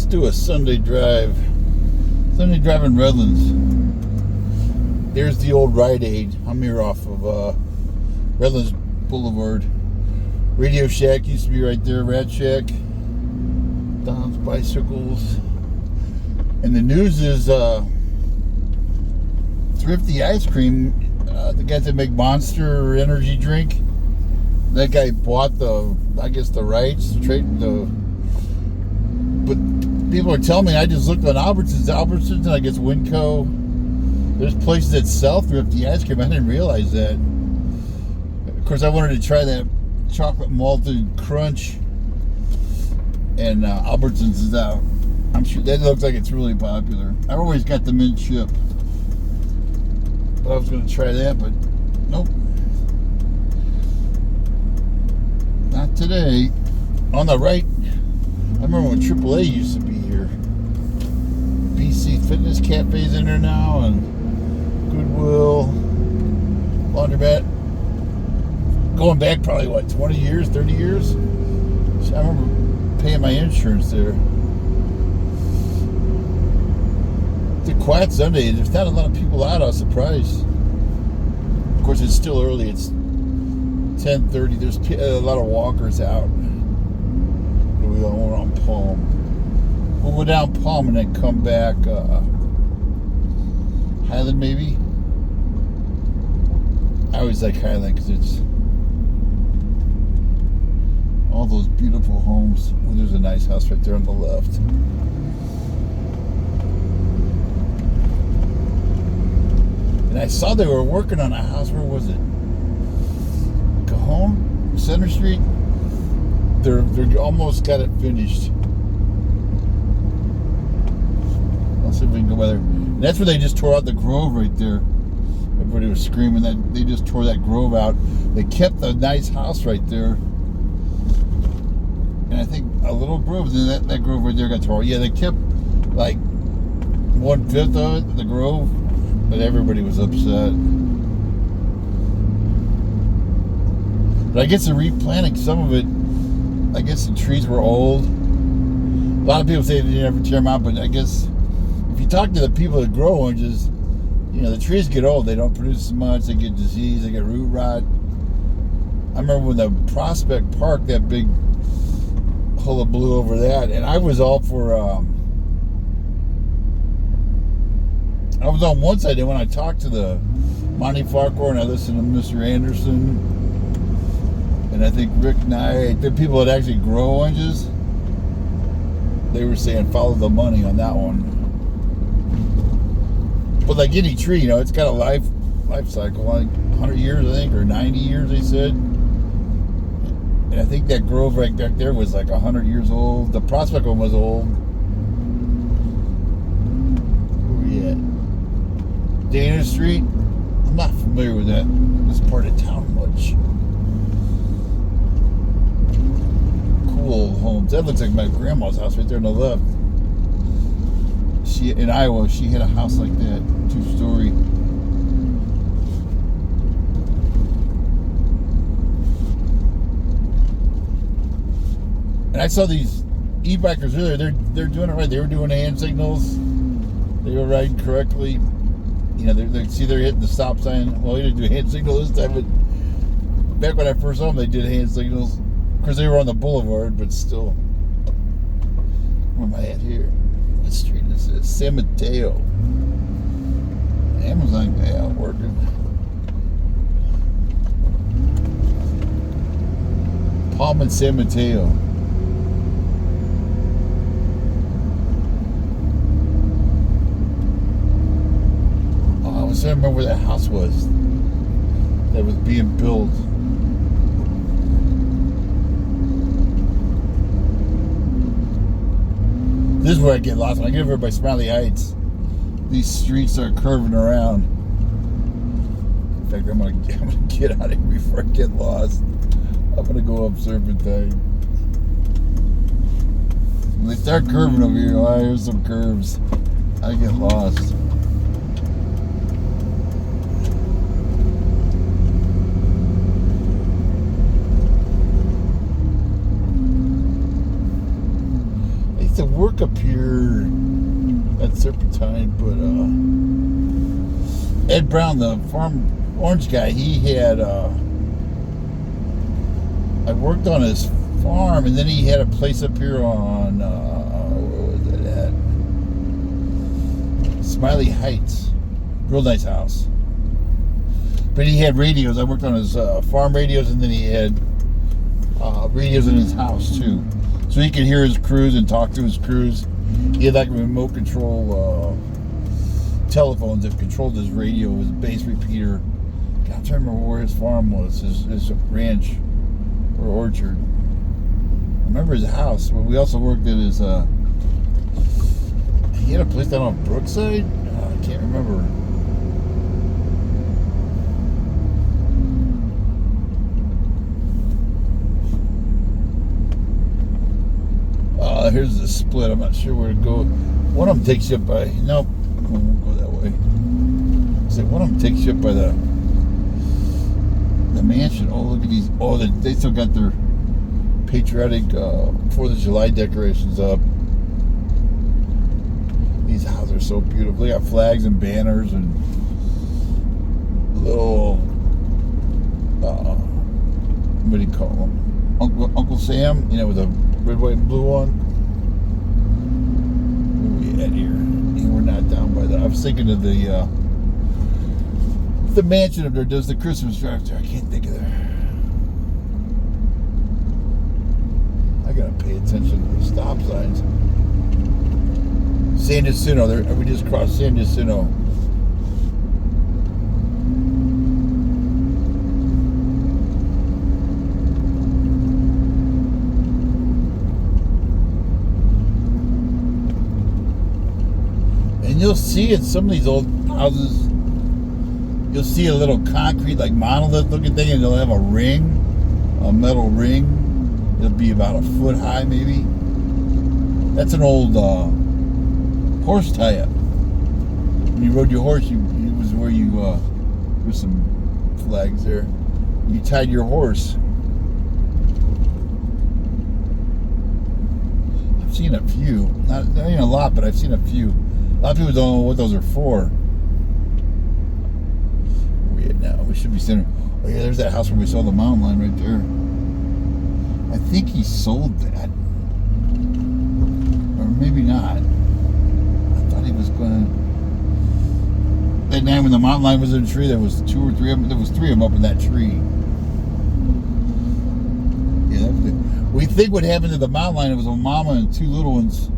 Let's do a Sunday drive. Sunday drive in Redlands. There's the old Rite Aid. I'm here off of Redlands Boulevard. Radio Shack used to be right there. Rat Shack. Don's Bicycles. And the news is Thrifty Ice Cream. The guys that make Monster Energy drink. That guy bought the rights to trade the. But people are telling me, I just looked on Albertsons, and I guess Winco. There's places that sell Thrifty ice cream. I didn't realize that. Of course, I wanted to try that chocolate malted crunch, and Albertsons is out. I'm sure that looks like it's really popular. I always got the mint chip, but I was going to try that, but nope, not today. On the right, I remember when AAA used to be here. BC Fitness Cafe's in there now, and Goodwill, Laundromat. Going back probably, 20 years, 30 years? I remember paying my insurance there. It's a quiet Sunday. There's not a lot of people out. I was surprised. Of course, it's still early. It's 10:30. There's a lot of walkers out. We all went on Palm. We'll go down Palm and then come back Highland, maybe. I always like Highland because it's all those beautiful homes. Oh, there's a nice house right there on the left. And I saw they were working on a house. Where was it? Cajon? Center Street? They're almost got it finished. Let's see if we can go by there. And that's where they just tore out the grove right there. Everybody was screaming that they just tore that grove out. They kept the nice house right there. And I think a little grove, then that grove right there got tore out. Yeah, they kept like 1/5 of it, the grove, but everybody was upset. But I guess they're replanting some of it. I guess the trees were old. A lot of people say they didn't ever tear them out, but I guess if you talk to the people that grow oranges, the trees get old. They don't produce as much. They get disease. They get root rot. I remember when the Prospect Park, that big hullabaloo over that, and I was all for. I was on one side, and when I talked to the Monty Farquhar and I listened to Mr. Anderson, and I think Rick Knight, the people that actually grow oranges, they were saying follow the money on that one. But like any tree, it's got a life cycle, like 100 years, I think, or 90 years, they said. And I think that grove right back there was like 100 years old. The Prospect one was old. Where we at? Dana Street? I'm not familiar with this part of town much. Cool homes. That looks like my grandma's house right there on the left. In Iowa, she had a house like that, 2-story. And I saw these e-bikers earlier. They're doing it right. They were doing hand signals. They were riding correctly. They're hitting the stop sign. Well, they didn't do hand signal this time, but back when I first saw them, they did hand signals. Of course, they were on the boulevard, but still. Where am I at here? What street is this? San Mateo. Amazon guy out working. Palm and San Mateo. Oh, I was trying to remember where that house was that was being built. This is where I get lost. When I get over by Smiley Heights, these streets are curving around. In fact, I'm gonna get out of here before I get lost. I'm gonna go up Serpentine. When they start curving over here, here's some curves. I get lost. to work up here at Serpentine, but Ed Brown, the farm orange guy, he had I worked on his farm, and then he had a place up here on where was it at? Smiley Heights. Real nice house. But he had radios. I worked on his farm radios, and then he had radios in his house too, so he could hear his crews and talk to his crews. He had like remote control telephones that controlled his radio, his bass repeater. God, I'm trying to remember where his farm was, his ranch or orchard. I remember his house, but we also worked at his. He had a place down on Brookside. I can't remember. Here's the split. I'm not sure where to go. One of them takes you up by. Nope, we won't go that way. So one of them takes you up by the mansion. Oh, look at these. Oh, they still got their patriotic 4th of July decorations up. These houses are so beautiful. They got flags and banners and little what do you call them? Uncle Sam, with a red, white, and blue one. Where are we at here? And we're not down by the. I was thinking of the mansion up there does the Christmas drive there. I can't think of there. I gotta pay attention to the stop signs. San Jacinto. We just crossed San Jacinto. You'll see in some of these old houses, you'll see a little concrete, like monolith looking thing, and they'll have a metal ring. It'll be about a foot high, maybe. That's an old horse tie-up. When you rode your horse, it was where you, there's some flags there. You tied your horse. I've seen a few. Not a lot, but I've seen a few. A lot of people don't know what those are for. Where we at now? We should be center. Oh yeah, there's that house where we saw the mountain line right there. I think he sold that. Or maybe not. I thought he was going to. That night when the mountain line was in the tree, there was 2 or 3 of them. There was 3 of them up in that tree. Yeah, we think what happened to the mountain line, it was a mama and 2 little ones,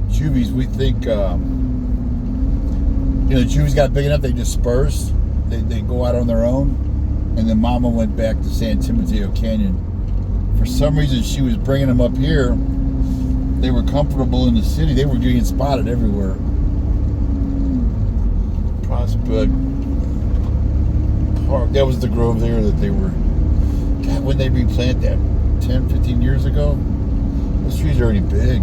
juvies. We think... the Jews got big enough, they dispersed. They go out on their own. And then Mama went back to San Timoteo Canyon. For some reason, she was bringing them up here. They were comfortable in the city. They were getting spotted everywhere. Prospect Park. That was the grove there that they were... God, when they replant that? 10, 15 years ago? Those trees are already big.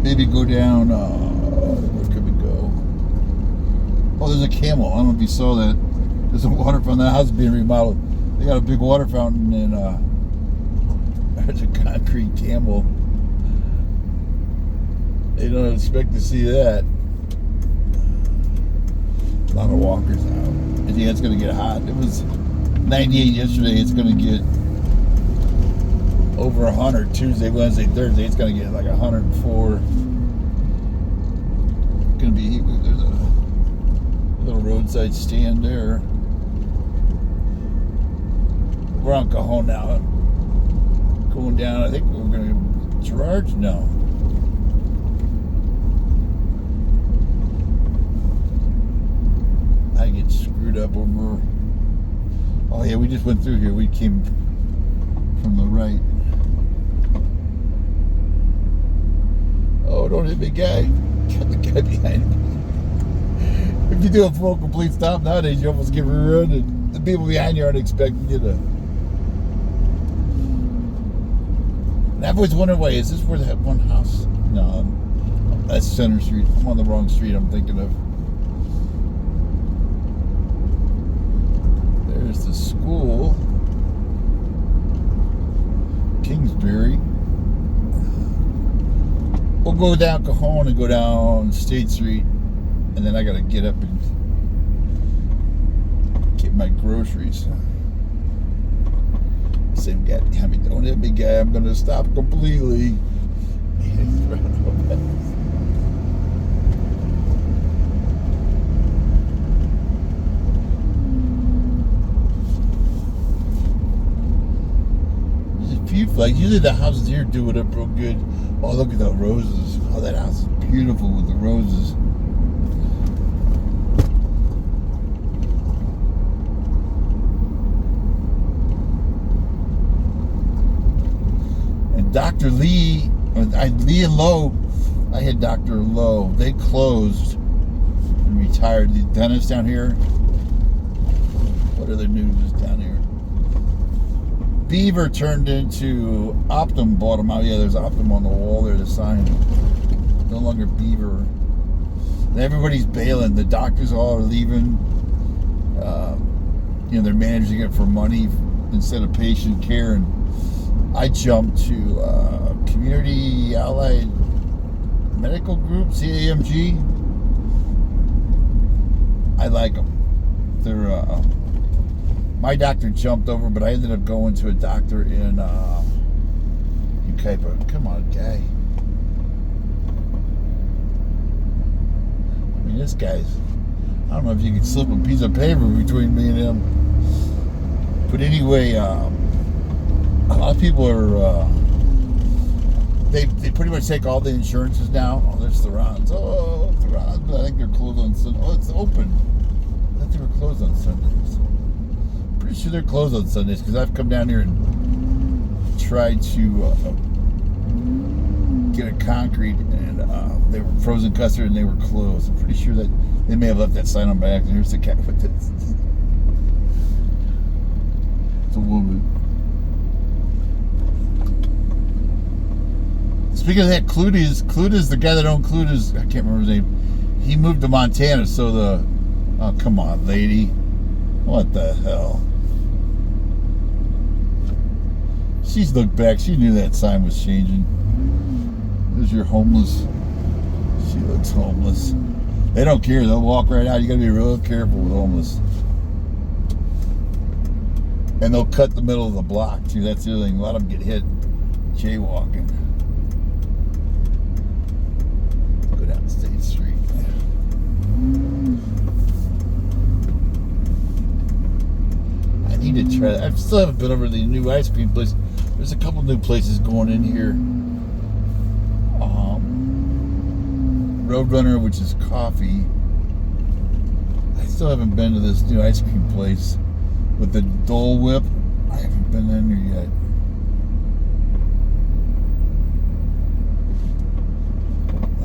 Maybe go down, where could we go? Oh, there's a camel. I don't know if you saw that. There's a water fountain. That house is being remodeled. They got a big water fountain, and there's a concrete camel. You don't expect to see that. A lot of walkers out. I think it's going to get hot. It was 98 yesterday. It's going to get over 100 Tuesday, Wednesday, Thursday. It's going to get like 104. It's going to be, there's a little roadside stand there. We're on Cajon now. Going down, I think we're going to Gerard's? No. I get screwed up over. Oh yeah, we just went through here. We came from the right. Oh, don't hit me, guy. Got the guy behind me. If you do a full complete stop nowadays, you almost get run, and the people behind you aren't expecting you to. And I've always wondered, why is this where that one house? No, that's Center Street. I'm on the wrong street. I'm thinking of. There's the school. we'll go down Cajon and go down State Street, and then I gotta get up and get my groceries. Same guy, don't hit me, guy. I'm gonna stop completely. Like usually the houses here do it up real good. Oh, look at the roses. Oh, that house is beautiful with the roses. And Dr. Lee and Lowe, I had Dr. Lowe. They closed and retired. The dentist down here. What other news is down here? Beaver turned into Optum, bought them out. Yeah, there's Optum on the wall there, the sign. No longer Beaver. And everybody's bailing. The doctors all are leaving. They're managing it for money instead of patient care. And I jumped to Community Allied Medical Group, CAMG. I like them. They're... my doctor jumped over, but I ended up going to a doctor in Ukaipa. Come on, guy. I mean, this guy's... I don't know if you can slip a piece of paper between me and him. But anyway, a lot of people are... They pretty much take all the insurances now. Oh, there's Theron's. Oh, Theron's. But I think they're closed on Sunday. Oh, it's open. I thought they were closed on Sundays. Pretty sure they're closed on Sundays because I've come down here and tried to get a concrete and they were frozen custard and they were closed. I'm pretty sure that they may have left that sign on by accident. Here's the cat with it. It's a woman. Speaking of that, Cluda's the guy that owned Cluda's. I can't remember his name. He moved to Montana, so the... Oh, come on, lady. What the hell? She's looked back. She knew that sign was changing. There's your homeless. She looks homeless. They don't care. They'll walk right out. You got to be real careful with homeless. And they'll cut the middle of the block, too. That's the other thing. A lot of them get hit jaywalking. Go down State Street. I need to try that. I still haven't been over to the new ice cream place. There's a couple new places going in here. Roadrunner, which is coffee. I still haven't been to this new ice cream place with the Dole Whip. I haven't been in there yet.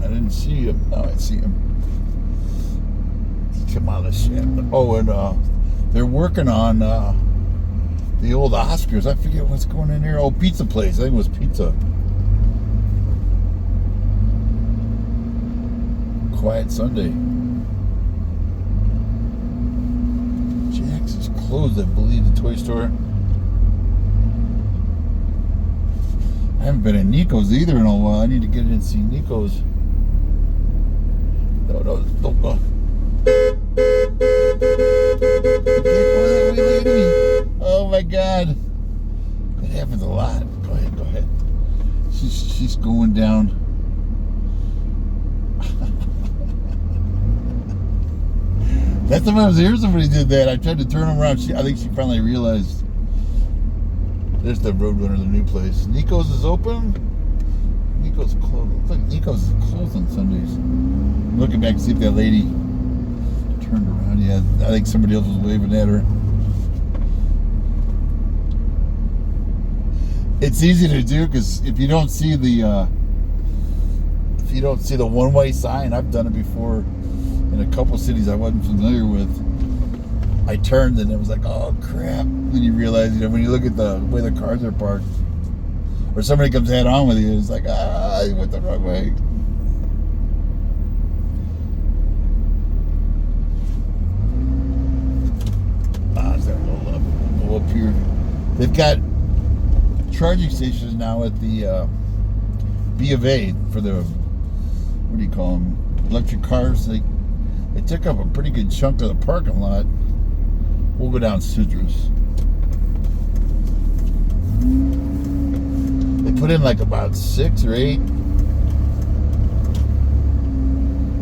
I didn't see him. Oh, I see him. He came out of the shed. Oh, and they're working on the old Oscars. I forget what's going in here. Oh, pizza place. I think it was pizza. Quiet Sunday. Jack's is closed, I believe, the toy store. I haven't been in Nico's either in a while. I need to get in and see Nico's. No, don't go. Oh my God. It happens a lot. Go ahead. She's going down. That's the time I was here, somebody did that. I tried to turn them around. I think she finally realized. There's the Roadrunner, the new place. Nico's is open. Nico's closed. Looks like Nico's is closed on Sundays. I'm looking back to see if that lady turned around. Yeah, I think somebody else was waving at her. It's easy to do because if you don't see the one-way sign, I've done it before in a couple cities I wasn't familiar with. I turned and it was like, oh crap. Then you realize, when you look at the way the cars are parked, or somebody comes head on with you, it's like, you went the wrong way. Go up here. They've got charging stations now at the B of A for the what do you call them? Electric cars. They took up a pretty good chunk of the parking lot. We'll go down Citrus. They put in like about 6 or 8.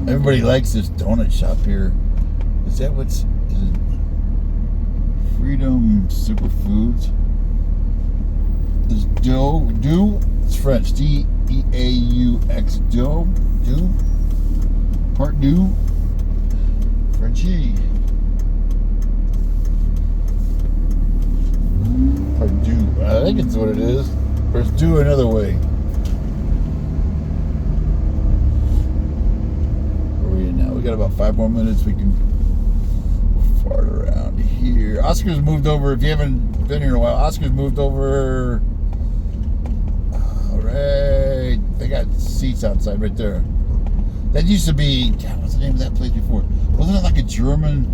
Everybody likes this donut shop here. Is it Freedom Superfoods? This dough, it's French. D-E-A-U-X, dough, part do, Frenchy. Part do, I think it's what it is. Or it's do another way. Where are we now? We got about 5 more minutes. We can fart around here. Oscar's moved over. If you haven't been here in a while, Oscar's moved over. All right, they got seats outside right there. That used to be, God, what's the name of that place before? Wasn't it like a German,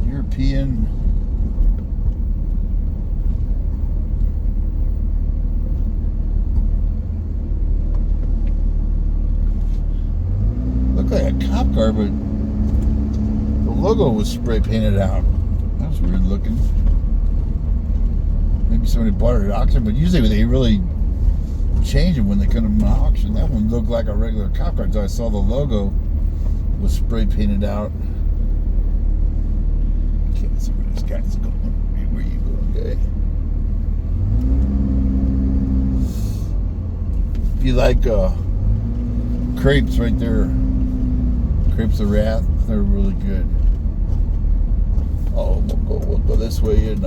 European? Looked like a cop car, but the logo was spray painted out. That was weird looking. Maybe somebody bought it at auction, but usually they really change them when they come to auction. That one looked like a regular cop car until I saw the logo was spray painted out. Can't see where this guy's going. Where you going, guy? If you like crepes right there, Crepes of Wrath, they're really good. Oh, we'll go this way and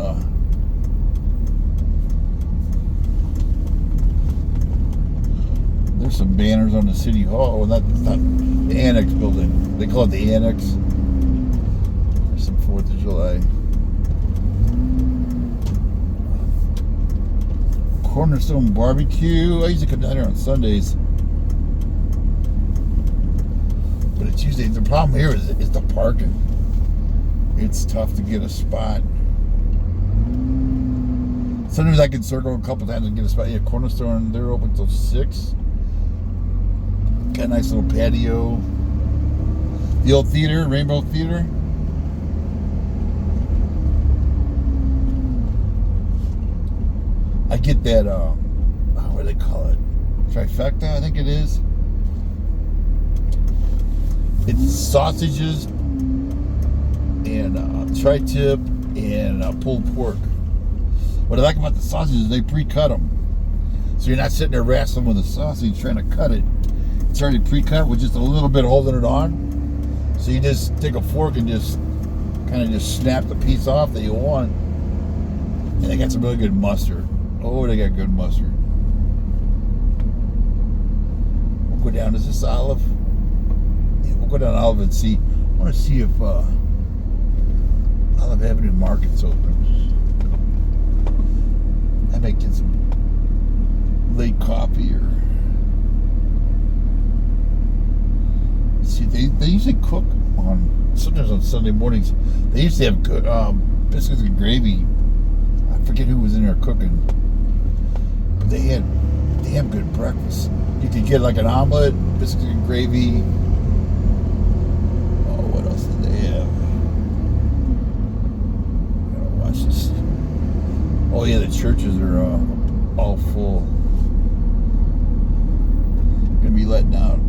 there's some banners on the City Hall. Well, not the Annex building. They call it the Annex. There's some 4th of July. Cornerstone Barbecue. I usually come down here on Sundays. But it's usually, the problem here is the parking. It's tough to get a spot. Sometimes I can circle a couple times and get a spot. Yeah, Cornerstone, they're open till 6. Got a nice little patio. The old theater, Rainbow Theater. I get that, what do they call it? Trifecta, I think it is. It's sausages and tri-tip and pulled pork. What I like about the sausages is they pre-cut them. So you're not sitting there wrestling with the sausage trying to cut it. It's already pre-cut with just a little bit holding it on. So you just take a fork and just kind of just snap the piece off that you want. And they got some really good mustard. Oh, they got good mustard. We'll go down. Is this Olive? Yeah, we'll go down Olive and see. I want to see if Olive Avenue Market's open. I might get some late coffee or... See, they usually cook sometimes on Sunday mornings. They used to have good biscuits and gravy. I forget who was in there cooking. But they had damn good breakfast. You could get like an omelet, biscuits and gravy. Oh, what else did they have? I gotta watch this. Oh yeah, the churches are all full. Gonna be letting out.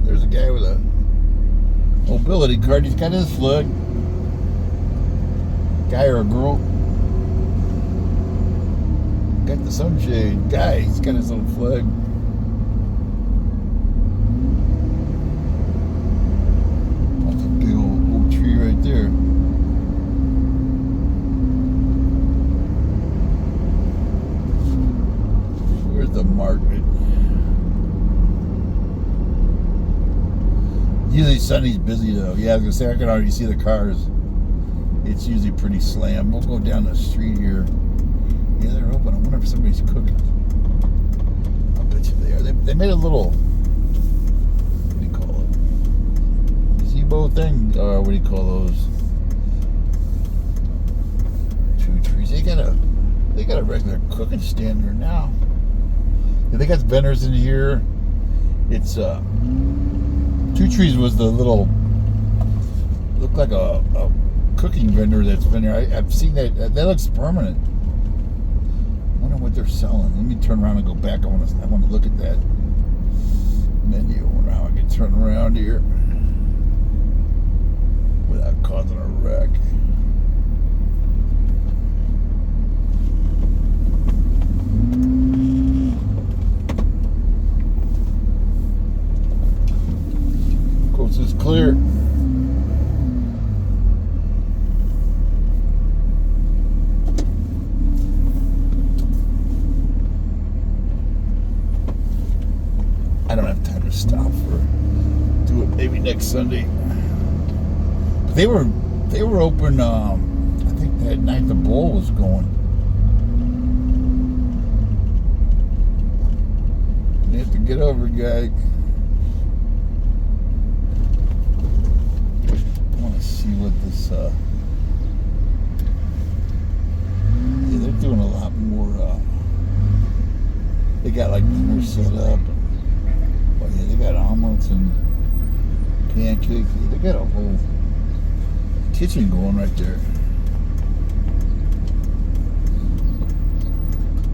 There's a guy with a mobility card. He's got his flag. Guy or a girl? Got the sunshade. Guy, he's got his little flag. That's a big old tree right there. Where's the market? Usually Sunday's busy though. Yeah, I was gonna say I can already see the cars. It's usually pretty slammed. We'll go down the street here. Yeah, they're open. I wonder if somebody's cooking. I'll bet you they are. They made a little, what do you call it? Gazebo thing? What do you call those? 2 trees. They got a regular cooking stand there now. They got vendors in here. It's Two Trees was the little, looked like a cooking vendor that's been there. I've seen that. That looks permanent. I wonder what they're selling. Let me turn around and go back. I want to look at that menu. I wonder how I can turn around here without causing a wreck. Coast is clear. I don't have time to stop do it maybe next Sunday. But they were open. I think that night the bowl was going. You have to get over, guy. I want to see what this. Yeah, they're doing a lot more. They got like dinner set up. Oh yeah, they got omelets and pancakes. They got a whole kitchen going right there.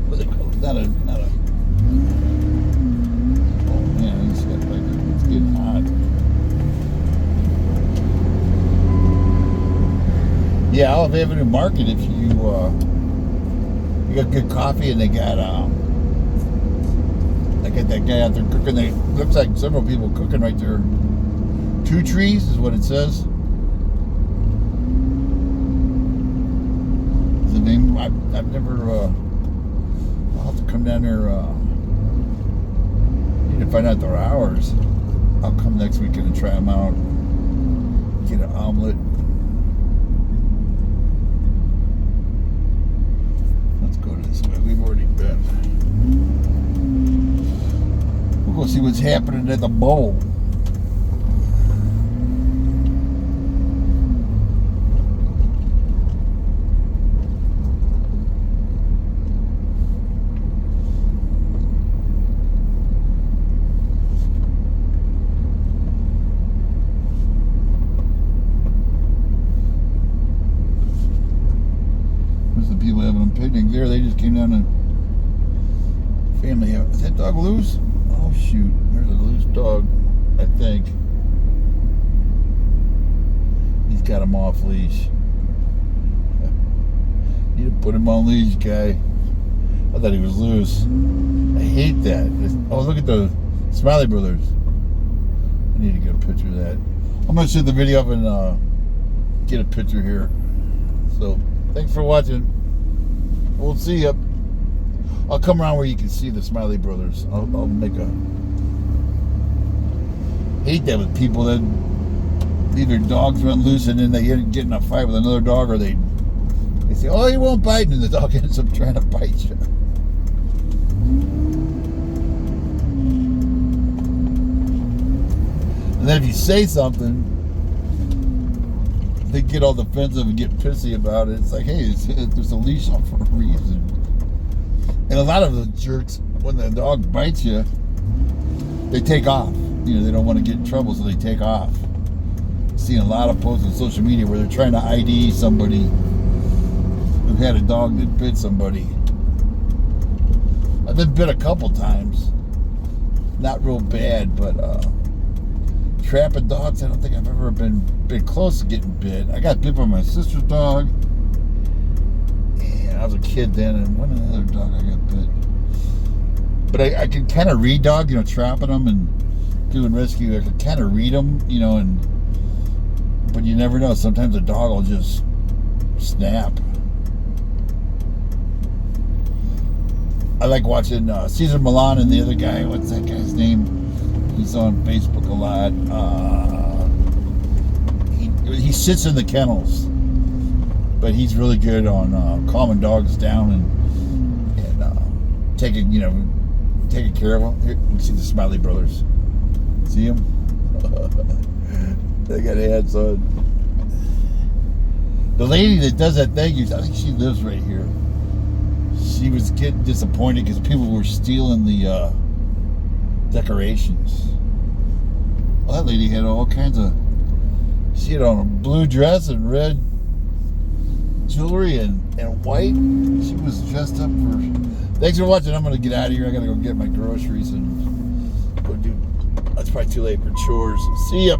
What do they call it? Not a. Oh man, it's getting hot. Yeah, Olive Avenue Market. If you got good coffee, and they got that guy out there cooking. They looks like several people cooking right there. Two Trees is what it says. The name I've never. I'll have to come down there. Need to find out their hours. I'll come next weekend and try them out. Get an omelet. Let's go to this way. We've already been. We'll go see what's happening at the bowl. There's the people having a picnic there. They just came down and family. Is that dog loose? Oh shoot, there's a loose dog, I think. He's got him off leash. Need to put him on leash, guy. I thought he was loose. I hate that. Oh, look at the Smiley Brothers. I need to get a picture of that. I'm going to shoot the video up and get a picture here. So, thanks for watching. We'll see you. I'll come around where you can see the Smiley Brothers. I'll make a... Hate that with people that leave their dogs run loose and then they get in a fight with another dog, or they say, oh, he won't bite, and the dog ends up trying to bite you. And then if you say something, they get all defensive and get pissy about it. It's like, hey, there's a leash on for a reason. And a lot of the jerks, when the dog bites you, they take off. You know, they don't want to get in trouble, so they take off. I've seen a lot of posts on social media where they're trying to ID somebody who had a dog that bit somebody. I've been bit a couple times. Not real bad, but trapping dogs, I don't think I've ever been close to getting bit. I got bit by my sister's dog. I was a kid then, and one other dog I got bit. But I can kind of read dogs, you know, trapping them and doing rescue. I can kind of read them, you know, but you never know. Sometimes a dog will just snap. I like watching Cesar Millan and the other guy. What's that guy's name? He's on Facebook a lot. He sits in the kennels. But he's really good on calming dogs down and taking care of them. Here, you can see the Smiley Brothers. See them? They got hats on. The lady that does that thing, I think she lives right here. she was getting disappointed because people were stealing the decorations. Well, that lady had all kinds of. She had on a blue dress and red jewelry and white. She was dressed up for. Thanks for watching. I'm gonna get out of here. I gotta go get my groceries and go do. It's probably too late for chores. See ya.